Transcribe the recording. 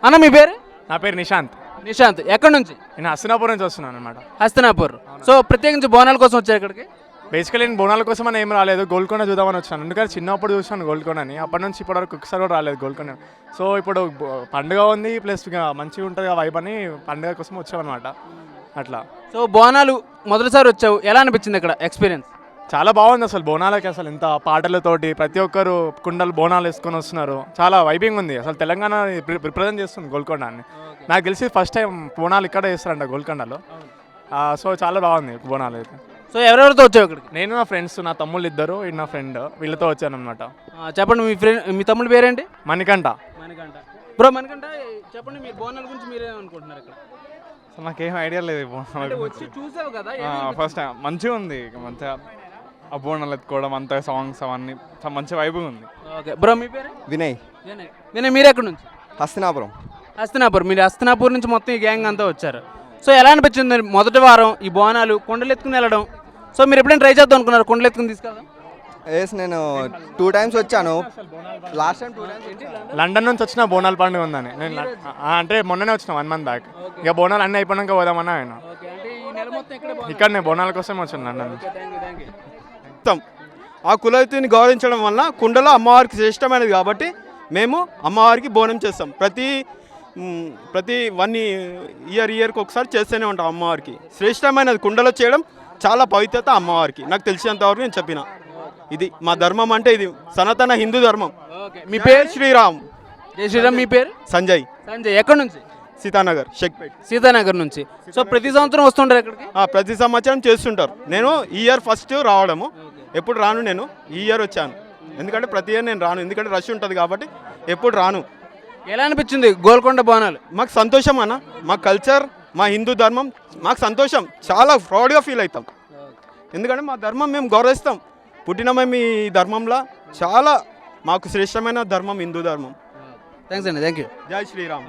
అన్న మీ పేరు? నా పేరు నిశాంత్. నిశాంత్. ఎక్కడి నుంచి? నేను హస్తినాపూర్ నుంచి వస్తున్నాను అనమాట. హస్తనాపూర్. సో ప్రత్యేకించి బోనాల కోసం వచ్చారు ఇక్కడికి? బేసికలీ నేను బోనాల కోసం అని ఏం రాలేదు, గోల్కొండ చూద్దామని వచ్చాను. ఎందుకంటే చిన్నప్పుడు చూసాను గోల్కొండని, అప్పటి నుంచి ఇప్పటివరకు ఒకసారి కూడా రాలేదు గోల్కొండ. సో ఇప్పుడు పండుగ ఉంది, ప్లస్ ఇక మంచిగా ఉంటుంది ఆ వైబ్ అని పండుగ కోసం వచ్చామన్నమాట. అట్లా. సో బోనాలు మొదటిసారి వచ్చావు, ఎలా అనిపించింది ఇక్కడ ఎక్స్పీరియన్స్? చాలా బాగుంది అసలు. బోనాలకి అసలు ఇంత పాటలతోటి ప్రతి ఒక్కరు కుండలు బోనాలు వేసుకొని వస్తున్నారు. చాలా వైబింగ్ ఉంది అసలు. తెలంగాణ రిప్రజెంట్ చేస్తుంది గోల్కొండ అని. నాకు తెలిసి ఫస్ట్ టైం బోనాలు ఇక్కడ వేస్తారంట గోల్కొండలో. సో చాలా బాగుంది బోనాలు అయితే. సో ఎవరెవరితో వచ్చావు ఇక్కడికి? నేను నా ఫ్రెండ్స్, నా తమ్ముళ్ళు ఇద్దరు, నా ఫ్రెండ్, వీళ్ళతో వచ్చాను అనమాట. చెప్పండి, మీ తమ్ముడి పేరేంటి? మణికంఠ. మణికంఠ. బ్రో మణికంఠ, చెప్పండి మీ బోనాల గురించి మీరేమనుకుంటున్నారు ఇక్కడ? నాకేం ఐడియా లేదు వచ్చి చూసావు కదా, ఫస్ట్ టైం. మంచిగా ఉంది, మంచిగా ఆ బోనాలు ఎత్తుకోవడం, అంతా సాంగ్స్ అవన్నీ మంచి వైబ్ ఉంది. ఓకే బ్రో, మీ పేరు? వినయ్. వినయ్, మీరు ఎక్కడి నుంచి? హస్తినాపురం. హస్తనాపూర్. మీరు హస్తనాపూర్ నుంచి మొత్తం ఈ గ్యాంగ్ అంతా వచ్చారు. సో ఎలా అనిపించింది మొదటి వారం ఈ బోనాలు కొండలు ఎత్తుకుని వెళ్ళడం? సో మీరు ఎప్పుడైనా ట్రై చేద్దాం అనుకున్నారు కొండలు ఎత్తుకుని తీసుకెళ్దాం? ఎస్, నేను 2 times వచ్చాను. లాస్ట్ టైం 2 times లండన్ నుంచి వచ్చిన బోనాల పండుగ ఉందని. నేను అంటే మొన్ననే వచ్చిన 1 month బ్యాక్. ఇక బోనాలు అన్నీ అయిపోయినాక పోదామన్నా ఆయన. ఇక్కడనే బోనాల కోసం వచ్చాను లండన్ నుంచి. మొత్తం ఆ కులవృత్తిని గౌరవించడం వల్ల కుండలో అమ్మవారికి శ్రేష్టమైనది కాబట్టి మేము అమ్మవారికి బోనం చేస్తాం. ప్రతి 1 ఇయర్కి ఒకసారి చేస్తూనే ఉంటాం. అమ్మవారికి శ్రేష్టమైనది కుండలో చేయడం, చాలా పవిత్రత అమ్మవారికి. నాకు తెలిసినంతవరకు నేను చెప్పిన, ఇది మా ధర్మం, అంటే ఇది సనాతన హిందూ ధర్మం. మీ పేరు? శ్రీరామ్. జై శ్రీరామ్. మీ పేరు? సంజయ్. సంజయ్. ఎక్కడి నుంచి? సీతానగర్, షేక్పేట్. సీతానగర్ నుంచి. సో ప్రతి సంవత్సరం వస్తుంటారు ఇక్కడికి? ప్రతి సంవత్సరం చేస్తుంటారు. నేను ఈ ఇయర్ ఫస్ట్ రావడము, ఎప్పుడు రాను. నేను ఈ ఇయర్ వచ్చాను, ఎందుకంటే ప్రతి ఇయర్ నేను రాను, ఎందుకంటే రష్ ఉంటుంది కాబట్టి ఎప్పుడు రాను. ఎలా అనిపించింది గోల్కొండ బోనాలు? మాకు సంతోషం అన్న, మా కల్చర్, మా హిందూ ధర్మం మాకు సంతోషం. చాలా ప్రౌడ్గా ఫీల్ అవుతాం, ఎందుకంటే మా ధర్మం మేము గౌరవిస్తాం. పుట్టిన మేము ఈ ధర్మంలో చాలా మాకు శ్రేష్టమైన ధర్మం హిందూ ధర్మం. థ్యాంక్స్ అండి. Thank you. జై శ్రీరామ్.